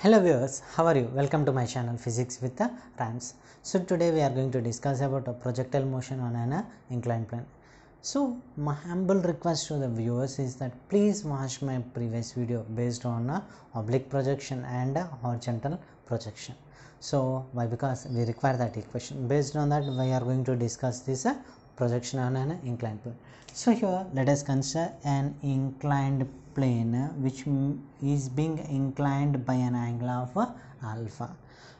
Hello viewers, how are you? Welcome to my channel Physics with the Rhymes. So today we are going to discuss about a projectile motion on an inclined plane. So my humble request to the viewers is that please watch my previous video based on oblique projection and horizontal projection. So why? Because we require that equation. Based on that we are going to discuss this projection on an inclined plane. So here let us consider an inclined plane which is being inclined by an angle of alpha.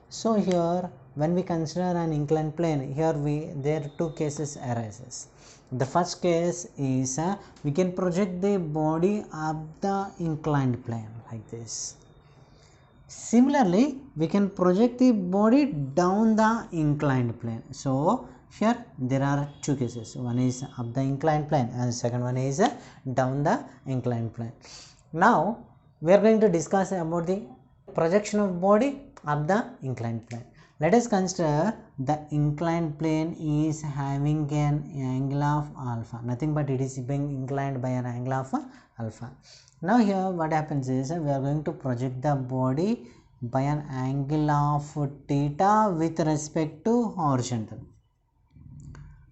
So here when we consider an inclined plane, here there are two cases arises. The first case is we can project the body up the inclined plane like this. Similarly, we can project the body down the inclined plane. So here there are two cases. One is up the inclined plane and the second one is down the inclined plane. Now we are going to discuss about the projection of body up the inclined plane. Let us consider the inclined plane is having an angle of alpha, nothing but it is being inclined by an angle of alpha. Now here what happens is we are going to project the body by an angle of theta with respect to horizontal.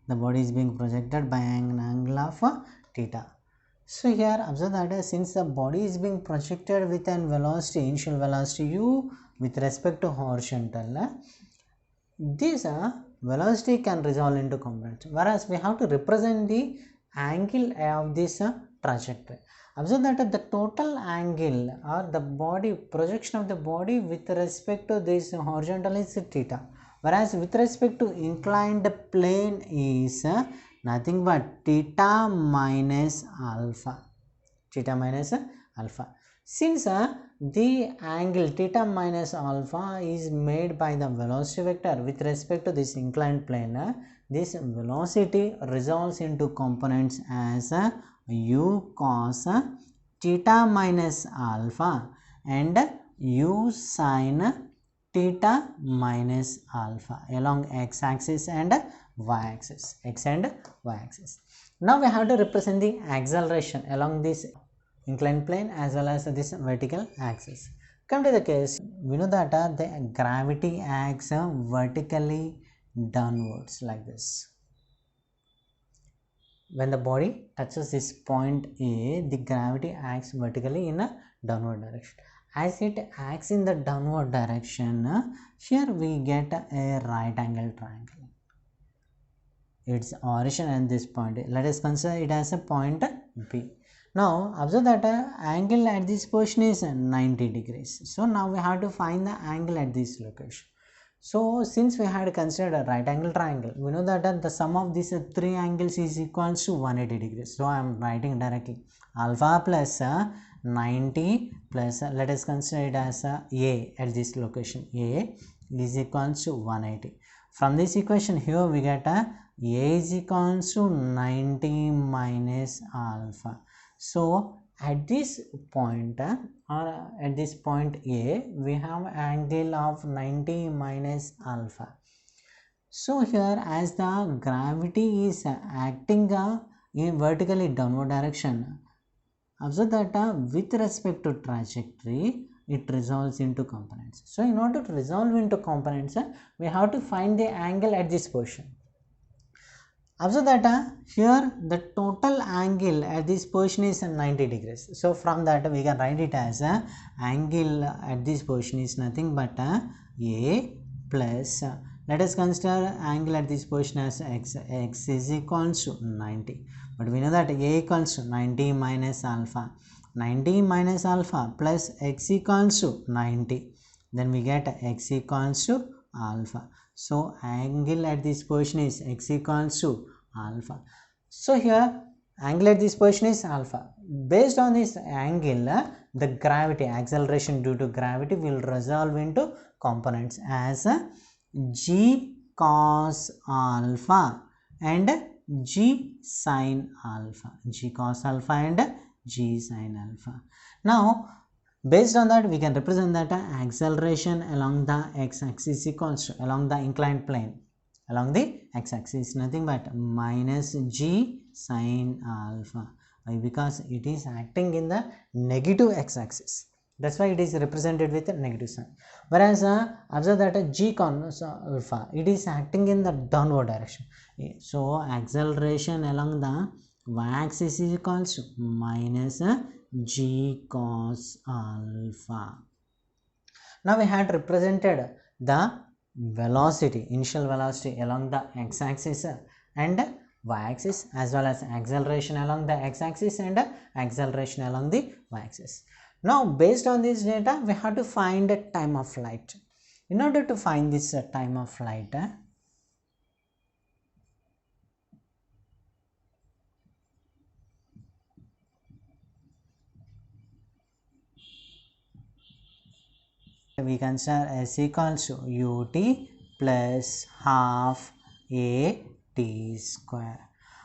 The body is being projected by an angle of theta. So here observe that since the body is being projected with an velocity, initial velocity u with respect to horizontal, this velocity can resolve into components, whereas we have to represent the angle of this trajectory. Observe that the total angle or the body projection of the body with respect to this horizontal is theta, whereas with respect to inclined plane is nothing but theta minus alpha. Theta minus alpha. Since the angle theta minus alpha is made by the velocity vector with respect to this inclined plane, this velocity resolves into components as u cos theta minus alpha and u sin theta minus alpha along x axis and y axis, x and y axis. Now we have to represent the acceleration along this inclined plane as well as this vertical axis. Come to the case, we know that the gravity acts vertically downwards like this. When the body touches this point A, the gravity acts vertically in a downward direction. As it acts in the downward direction, here we get a right angle triangle. Its origin at this point, let us consider it as a point B. Now observe that angle at this position is 90 degrees. So now we have to find the angle at this location. So since we had considered a right angle triangle, we know that the sum of these three angles is equals to 180 degrees. So I am writing directly alpha plus 90 plus let us consider it as A at this location. A is equals to 180. From this equation here we get A is equals to 90 minus alpha. So at this point or at this point A, we have angle of 90 minus alpha. So here as the gravity is acting in vertically downward direction, observe that with respect to trajectory, it resolves into components. So in order to resolve into components, we have to find the angle at this position. Observe that here the total angle at this position is 90 degrees. So from that we can write it as angle at this position is nothing but A plus let us consider angle at this position as x. X is equals to 90. But we know that A equals to 90 minus alpha. 90 minus alpha plus x equals to 90. Then we get x equals to alpha. So angle at this position is x equals to alpha. So here angle at this position is alpha. Based on this angle, the gravity acceleration due to gravity will resolve into components as g cos alpha and g sin alpha. G cos alpha and g sin alpha. Now based on that we can represent that acceleration along the x-axis equals to along the inclined plane along the x-axis nothing but minus g sin alpha. Why? Because it is acting in the negative x-axis. That's why it is represented with a negative sign. Whereas observe that g cos alpha, it is acting in the downward direction. So acceleration along the y-axis is equals to minus g cos alpha. Now we had represented the velocity, initial velocity along the x-axis and y-axis, as well as acceleration along the x-axis and acceleration along the y-axis. Now based on this data, we have to find a time of flight. In order to find this time of flight, we consider s equals to ut plus half a t square.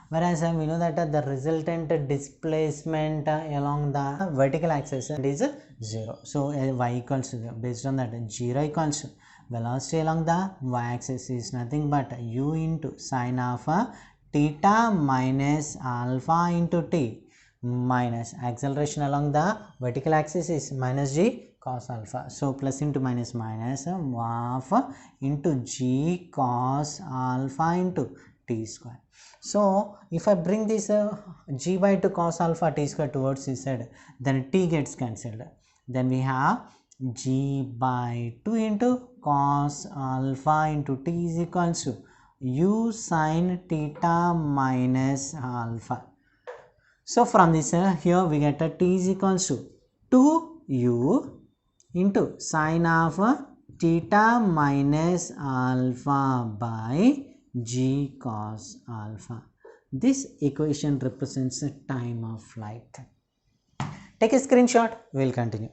Whereas we know that the resultant displacement along the vertical axis is 0. So y equals to 0. Based on that, 0 equals to velocity along the y axis is nothing but u into sine of theta minus alpha into t, minus acceleration along the vertical axis is minus g cos alpha. So plus into minus minus half into g cos alpha into t square. So if I bring this g by 2 cos alpha t square towards this side, then t gets cancelled. Then we have g by 2 into cos alpha into t is equals to u sin theta minus alpha. So from this here we get a t is equals to 2u into sine of theta minus alpha by g cos alpha. This equation represents the time of flight. Take a screenshot, we will continue.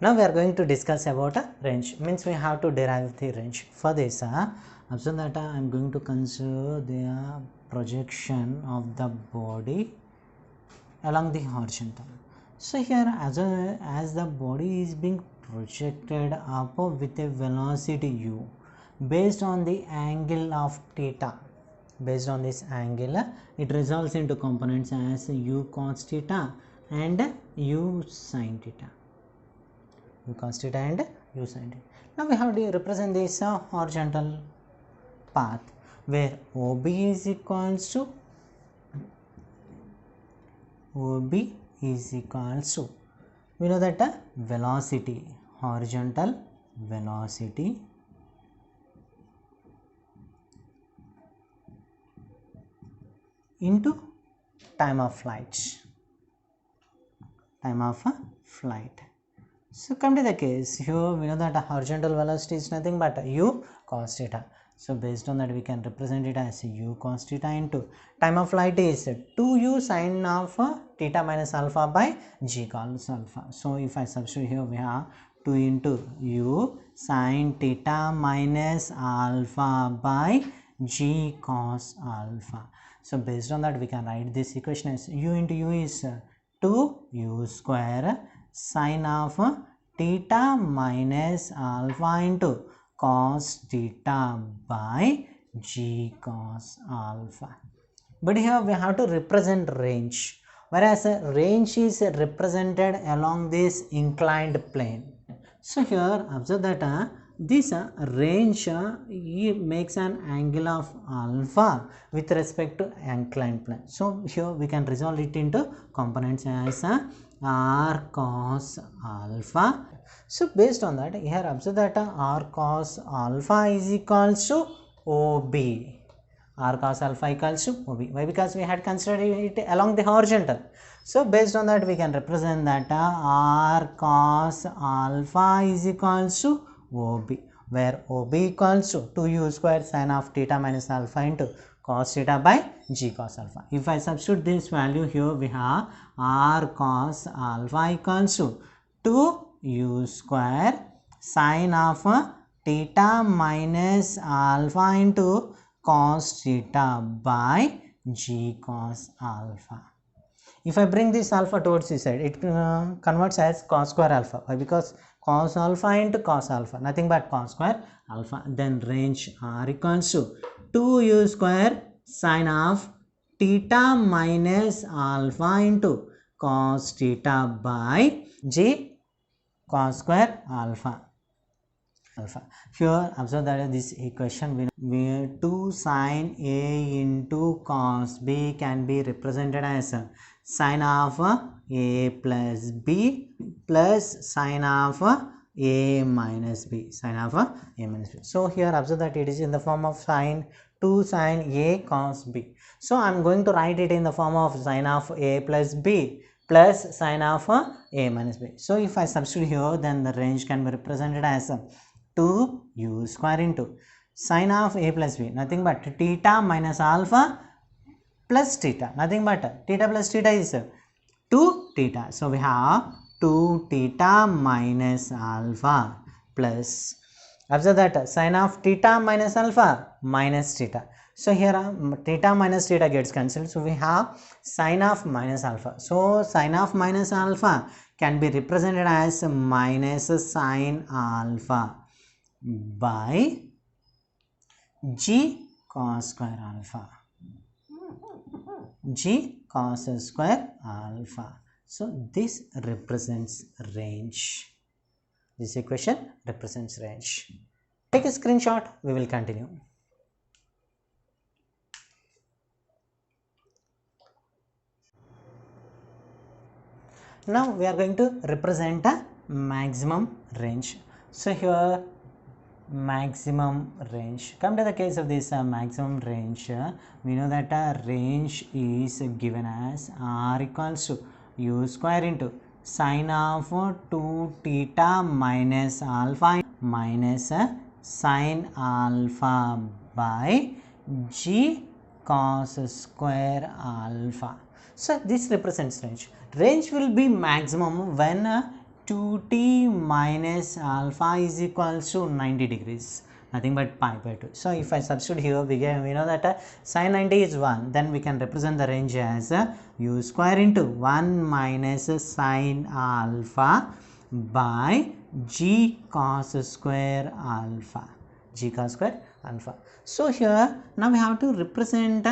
Now we are going to discuss about a range, means we have to derive the range. For this, observe that I am going to consider the projection of the body along the horizontal. So here as the body is being projected up with a velocity u, based on the angle of theta, based on this angle it resolves into components as u cos theta and u sin theta, u cos theta and u sin theta. Now we have to represent this horizontal path where OB is equals to OB is equals to, we know that velocity, horizontal velocity into time of flight, time of flight. So come to the case, here we know that horizontal velocity is nothing but u cos theta. So based on that we can represent it as u cos theta into time of flight is 2u sin of theta minus alpha by g cos alpha. So if I substitute here, we have 2 into u sin theta minus alpha by g cos alpha. So based on that we can write this equation as u into u is 2u square sin of theta minus alpha into cos theta by g cos alpha. But here we have to represent range, whereas range is represented along this inclined plane. So here observe that this range makes an angle of alpha with respect to inclined plane. So here we can resolve it into components as r cos alpha. So based on that, here observe that r cos alpha is equals to OB. R cos alpha equals to OB. Why? Because we had considered it along the horizontal. So based on that we can represent that r cos alpha is equals to OB, where OB equals to 2u square sin of theta minus alpha into cos theta by g cos alpha. If I substitute this value here, we have r cos alpha equals to 2u square sin of theta minus alpha into cos theta by g cos alpha. If I bring this alpha towards this side, it converts as cos square alpha. Why? Because cos alpha into cos alpha, nothing but cos square alpha. Then range r equals to 2u square sin of theta minus alpha into cos theta by g cos square alpha. Here observe that this equation we 2 sin a into cos b can be represented as sin of a plus b plus sin of a minus b, sin of a minus b. So here observe that it is in the form of sin 2 sin a cos b. So I am going to write it in the form of sin of a plus b plus sin of a minus b. So if I substitute here, then the range can be represented as 2u square into sin of a plus b, nothing but theta minus alpha plus theta, nothing but theta plus theta is 2 theta. So we have 2 theta minus alpha plus, observe that sin of theta minus alpha minus theta. So here theta minus theta gets cancelled. So we have sin of minus alpha. So sin of minus alpha can be represented as minus sin alpha by g cos square alpha. G cos square alpha. So this represents range. This equation represents range. Take a screenshot. We will continue. Now we are going to represent a maximum range. So here maximum range. Come to the case of this maximum range. We know that range is given as r equals to u square into sin of 2 theta minus alpha minus sin alpha by g cos square alpha. So this represents range. Range will be maximum when 2t minus alpha is equals to 90 degrees, nothing but pi by 2. So if I substitute here, we know that sin 90 is 1, then we can represent the range as u square into 1 minus sin alpha by g cos square alpha, g cos square alpha. So here now we have to represent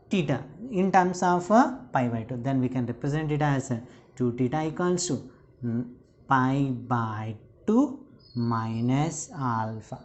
theta in terms of pi by 2, then we can represent it as 2 theta equals to pi by 2 minus alpha,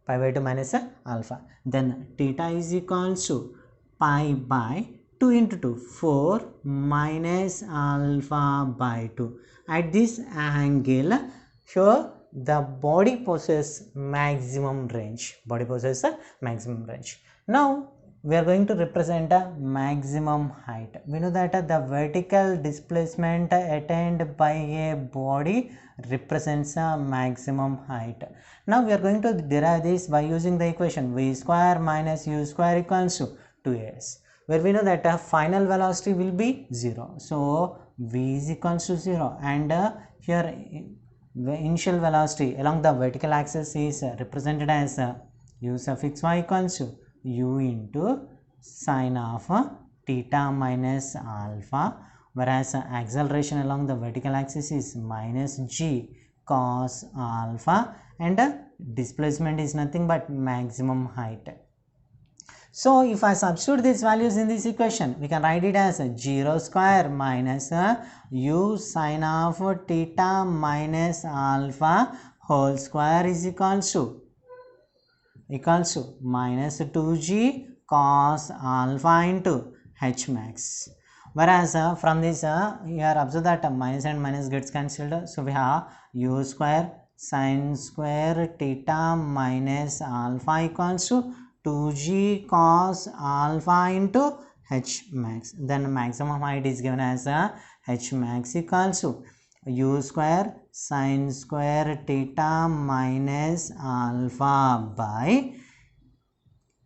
pi by 2 minus alpha, then theta is equals to pi by 2 into 2, 4 minus alpha by 2. At this angle, here the body possesses maximum range, body possesses maximum range. Now we are going to represent a maximum height. We know that the vertical displacement attained by a body represents a maximum height. Now we are going to derive this by using the equation v square minus u square equals to 2as, where we know that final velocity will be 0. So v is equals to 0, and here the initial velocity along the vertical axis is represented as u suffix y equals to u into sin of theta minus alpha, whereas acceleration along the vertical axis is minus g cos alpha, and displacement is nothing but maximum height. So if I substitute these values in this equation, we can write it as 0 square minus u sin of theta minus alpha whole square is equals to minus 2g cos alpha into h max. Whereas from this here observe that minus and minus gets cancelled. So we have u square sin square theta minus alpha equals to 2g cos alpha into h max. Then maximum height is given as h max equals to u square sin square theta minus alpha by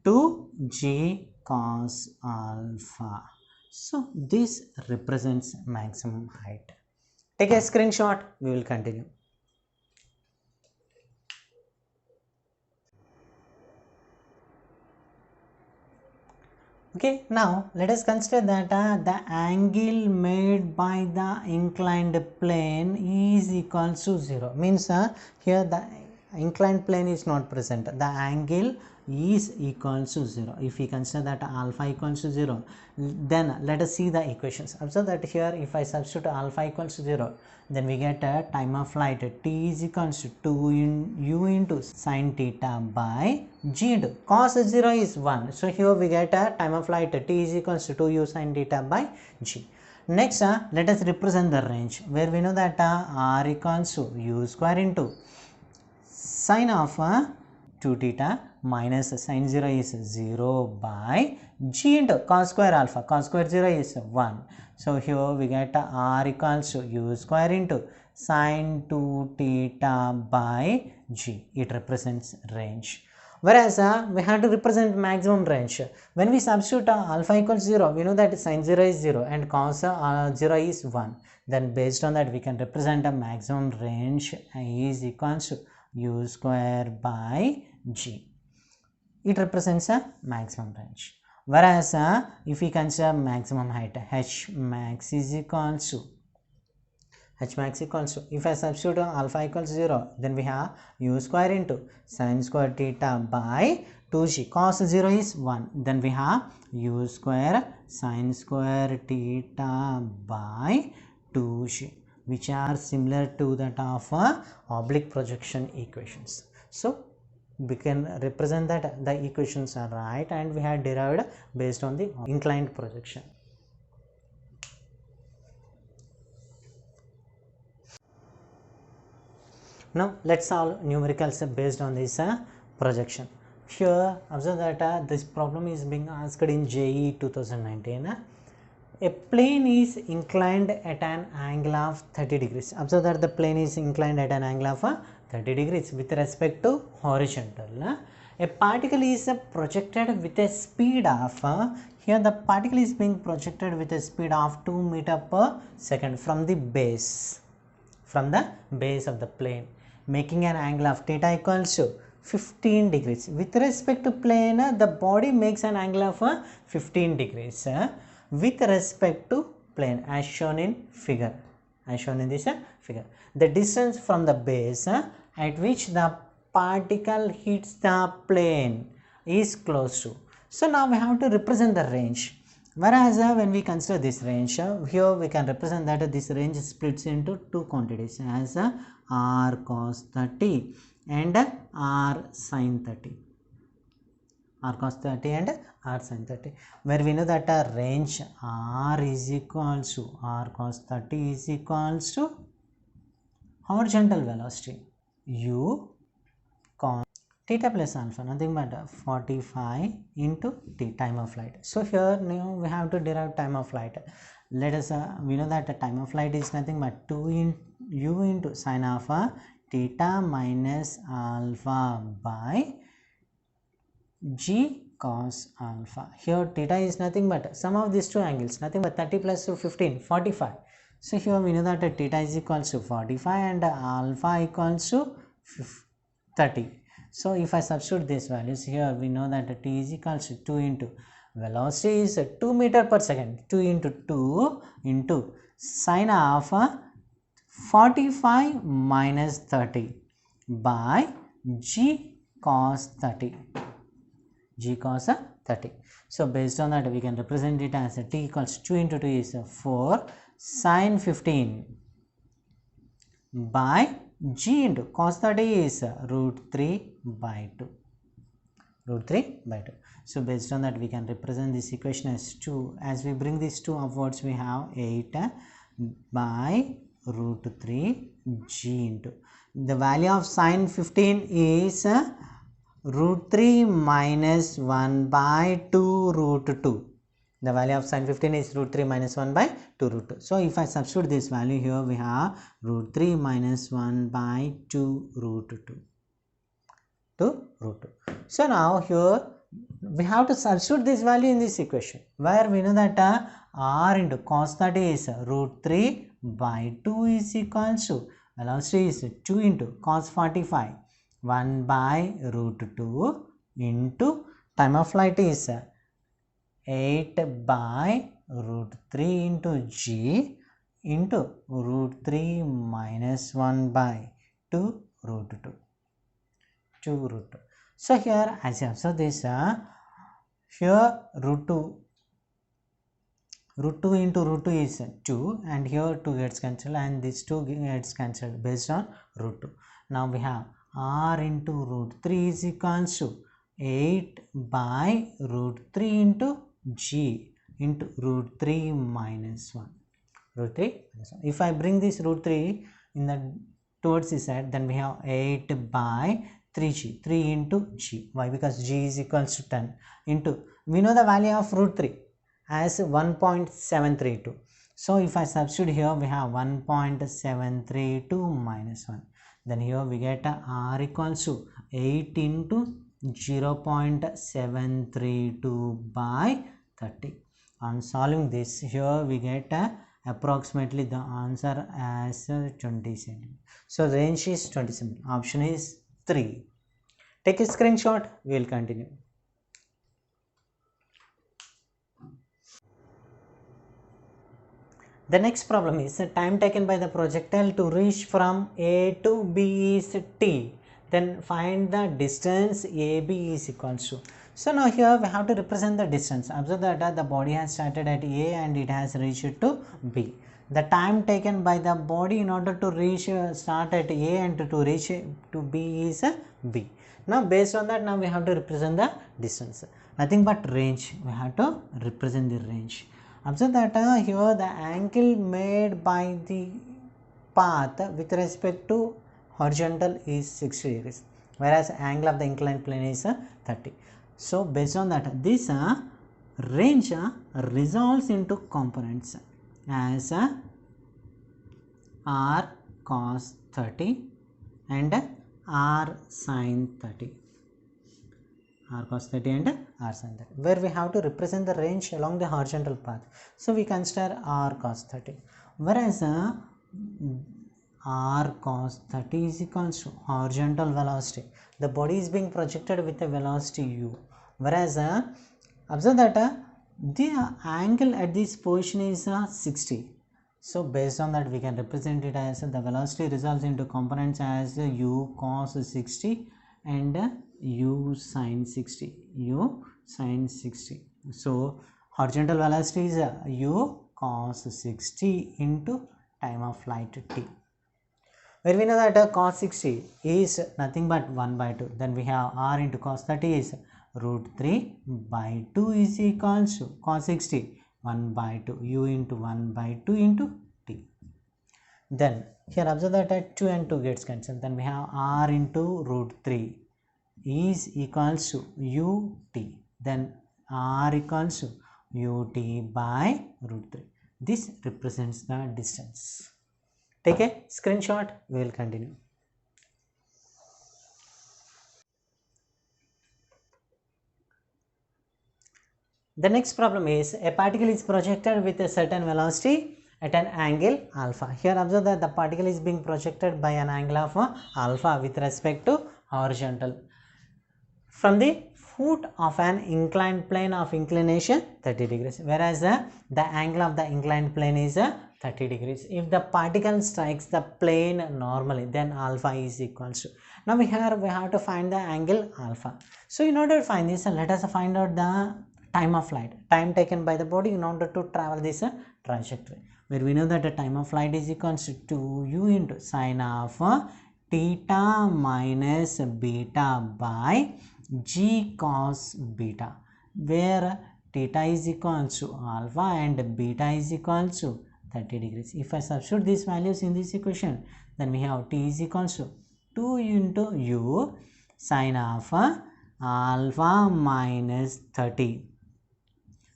2g cos alpha. So this represents maximum height. Take a screenshot. We will continue. Okay, now let us consider that the angle made by the inclined plane is equal to 0. Means here the inclined plane is not present, the angle is equal to 0. If we consider that alpha equals to 0, then let us see the equations. Observe that here if I substitute alpha equals to 0, then we get a time of flight t is equals to 2 u into sine theta by g into cos 0 is 1. So here we get a time of flight t is equals to 2 u sine theta by g. Next, let us represent the range, where we know that r equals to u square into sine of 2 theta minus sine 0 is 0 by g into cos square alpha. Cos square 0 is 1. So here we get r equals to u square into sine 2 theta by g. It represents range. Whereas we have to represent maximum range. When we substitute alpha equals 0, we know that sine 0 is 0 and cos 0 is 1. Then based on that we can represent a maximum range is equals to u square by g. It represents a maximum range. Whereas if we consider maximum height, h max is equals to if I substitute alpha equals 0, then we have u square into sine square theta by 2g. Cos 0 is 1. Then we have u square sine square theta by 2g, which are similar to that of oblique projection equations. So we can represent that the equations are right and we have derived based on the inclined projection. Now let's solve numericals based on this projection. Here observe that this problem is being asked in JEE 2019. A plane is inclined at an angle of 30 degrees. Observe that the plane is inclined at an angle of 30 degrees with respect to horizontal. A particle is projected with a speed of, here the particle is being projected with a speed of 2 meters per second from the base of the plane, making an angle of theta equals to 15 degrees. With respect to plane, the body makes an angle of 15 degrees with respect to plane as shown in figure. The distance from the base at which the particle hits the plane is close to. So now we have to represent the range. Whereas when we consider this range, here we can represent that this range splits into two quantities as r cos 30 and r sin 30. R cos 30 and r sin 30, where we know that range r is equals to r cos 30 is equals to horizontal velocity u cos theta plus alpha, nothing but 45 into t, time of flight. So here now we have to derive time of flight. Let us we know that the time of flight is nothing but 2 in u into sine alpha theta minus alpha by g cos alpha. Here theta is nothing but sum of these two angles, nothing but 30 plus 15, 45. So here we know that theta is equals to 45 and alpha equals to 30. So if I substitute these values here, we know that t is equals to 2 into velocity is 2 meters per second, 2 into 2 into sine of 45 minus 30 by g cos 30. So based on that we can represent it as t equals 2 into 2 is 4 sine 15 by g into cos 30 is root 3 by 2. So based on that we can represent this equation as 2. As we bring these 2 upwards, we have 8 by root 3 g into the value of sine 15 is root 3 minus 1 by 2 root 2. The value of sine 15 is root 3 minus 1 by 2 root 2. So if I substitute this value here, we have root 3 minus 1 by 2 root 2 to root 2. So now here we have to substitute this value in this equation, where we know that r into cos 30 is root 3 by 2 is equals to velocity is 2 into cos 45 1 by root 2 into time of flight is 8 by root 3 into g into root 3 minus 1 by 2 root 2. 2 root 2. So here as you observe this, here root 2 into root 2 is 2, and here 2 gets cancelled and this 2 gets cancelled based on root 2. Now we have r into root 3 is equals to 8 by root 3 into g into root 3 minus 1. Root 3 minus 1. If I bring this root 3 in the towards this side, then we have 8 by 3g, 3 into g. Why? Because g is equals to 10 into, we know the value of root 3 as 1.732. So if I substitute here, we have 1.732 minus 1. Then here we get r equals to 8 into 0.732 by 30. On solving this, here we get approximately the answer as 20 cm. So the range is 20 cm. Option is 3. Take a screenshot. We will continue. The next problem is the time taken by the projectile to reach from A to B is t. Then find the distance AB is equals to. So now here we have to represent the distance. Observe that the body has started at A and it has reached to B. The time taken by the body in order to reach start at A and to reach to B is B. Now based on that, now we have to represent the distance. Nothing but range. We have to represent the range. Observe that here the angle made by the path with respect to horizontal is 60 degrees, whereas angle of the inclined plane is 30. So based on that, this range resolves into components as r cos 30 and r sin 30. R cos 30 and r sin 30, where we have to represent the range along the horizontal path. So we consider r cos 30, whereas r cos 30 is equals to horizontal velocity. The body is being projected with a velocity u, whereas observe that the angle at this position is 60. So based on that, we can represent it as the velocity resolves into components as u cos 60 and u sin 60, u sin 60. So horizontal velocity is u cos 60 into time of flight t, where we know that cos 60 is nothing but 1 by 2. Then we have r into cos 30 is root 3 by 2 is equals to cos 60 1 by 2, u into 1 by 2 into t. Then here observe that 2 and 2 gets cancelled. Then we have r into root 3 is equals to ut. Then r equals to ut by root 3. This represents the distance. Take a screenshot. We will continue. The next problem is a particle is projected with a certain velocity at an angle alpha. Here observe that the particle is being projected by an angle of alpha with respect to horizontal from the foot of an inclined plane of inclination 30 degrees, whereas the angle of the inclined plane is 30 degrees. If the particle strikes the plane normally, then alpha is equals to. Now we have to find the angle alpha. So in order to find this, let us find out the time of flight, time taken by the body in order to travel this trajectory, where we know that the time of flight is equals to u into sine of theta minus beta by g cos beta, where theta is equals to alpha and beta is equals to 30 degrees. If I substitute these values in this equation, then we have t is equals to 2 into u sine of alpha minus 30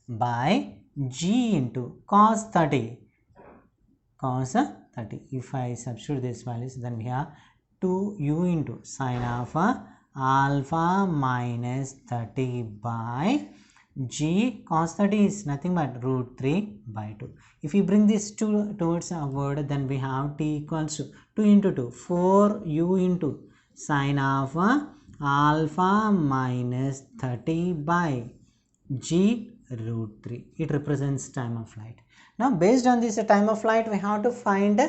by g into cos 30. If I substitute these values, then we have 2u into sine of alpha minus 30 by g cos 30 is nothing but root 3 by 2. If you bring this towards upward, then we have t equals to 2 into 2, 4u into sine of alpha minus 30 by g root 3. It represents time of flight. Now based on this time of flight, we have to find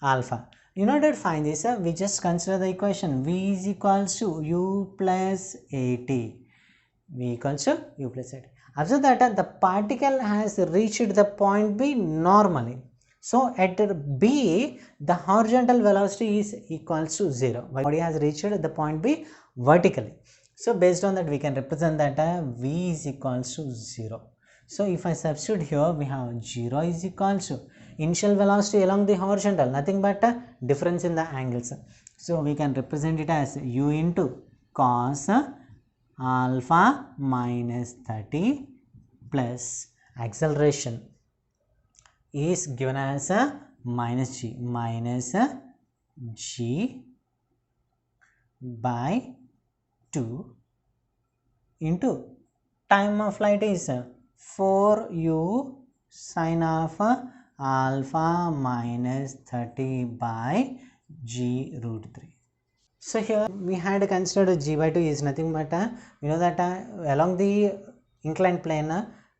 alpha. In order to find this, we just consider the equation v is equals to u plus at. V equals to u plus at. Observe that the particle has reached the point B normally. So at B, the horizontal velocity is equals to 0. Body has reached the point B vertically. So based on that, we can represent that V is equals to 0. So if I substitute here, we have 0 is equals to initial velocity along the horizontal, nothing but a difference in the angles. So we can represent it as u into cos alpha minus 30 plus acceleration is given as a minus g by 2 into time of flight is 4u sine of alpha minus 30 by g root 3. So here we had considered g by 2 is nothing but we know that along the inclined plane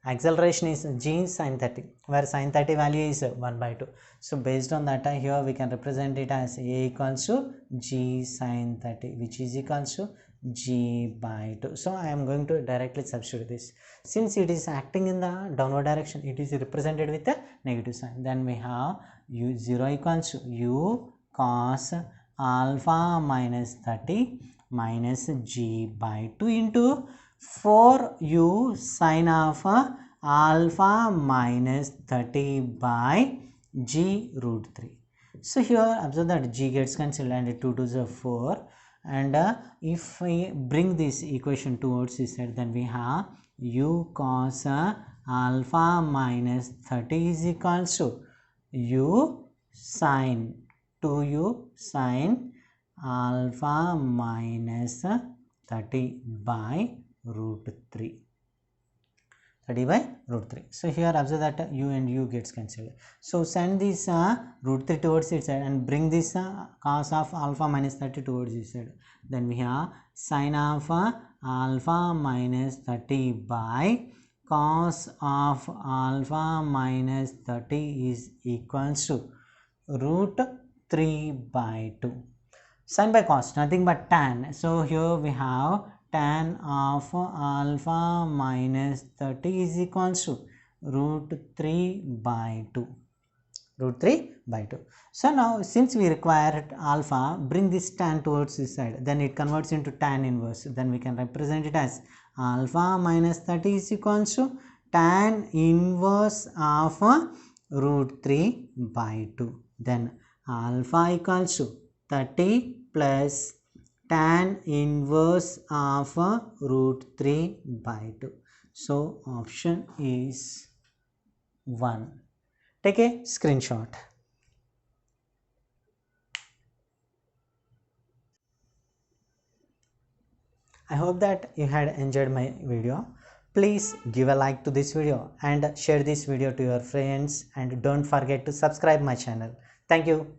acceleration is g sine 30, where sine 30 value is 1 by 2. So based on that here we can represent it as a equals to g sine 30, which is equals to g by 2. So I am going to directly substitute this. Since it is acting in the downward direction, it is represented with a negative sign. Then we have u 0 equals to u cos alpha minus 30 minus g by 2 into 4u sine of alpha minus 30 by g root 3. So here observe that g gets cancelled and 2 to the 4, and if we bring this equation towards this side, then we have u cos alpha minus 30 is equals to u sine 2u sine alpha minus 30 by root 3. 30 by root 3. So here observe that u and u gets cancelled. So send this root 3 towards its side and bring this cos of alpha minus 30 towards this side. Then we have sine of alpha minus 30 by cos of alpha minus 30 is equals to root 3 by 2. Sine by cos, nothing but tan. So here we have tan of alpha minus 30 is equals to root 3 by 2. Root 3 by 2. So now since we require alpha, bring this tan towards this side. Then it converts into tan inverse. Then we can represent it as alpha minus 30 is equals to tan inverse of root 3 by 2. Then alpha equals to 30 plus tan inverse of root 3 by 2. So option is 1. Take a screenshot. I hope that you had enjoyed my video. Please give a like to this video and share this video to your friends, and don't forget to subscribe my channel. Thank you.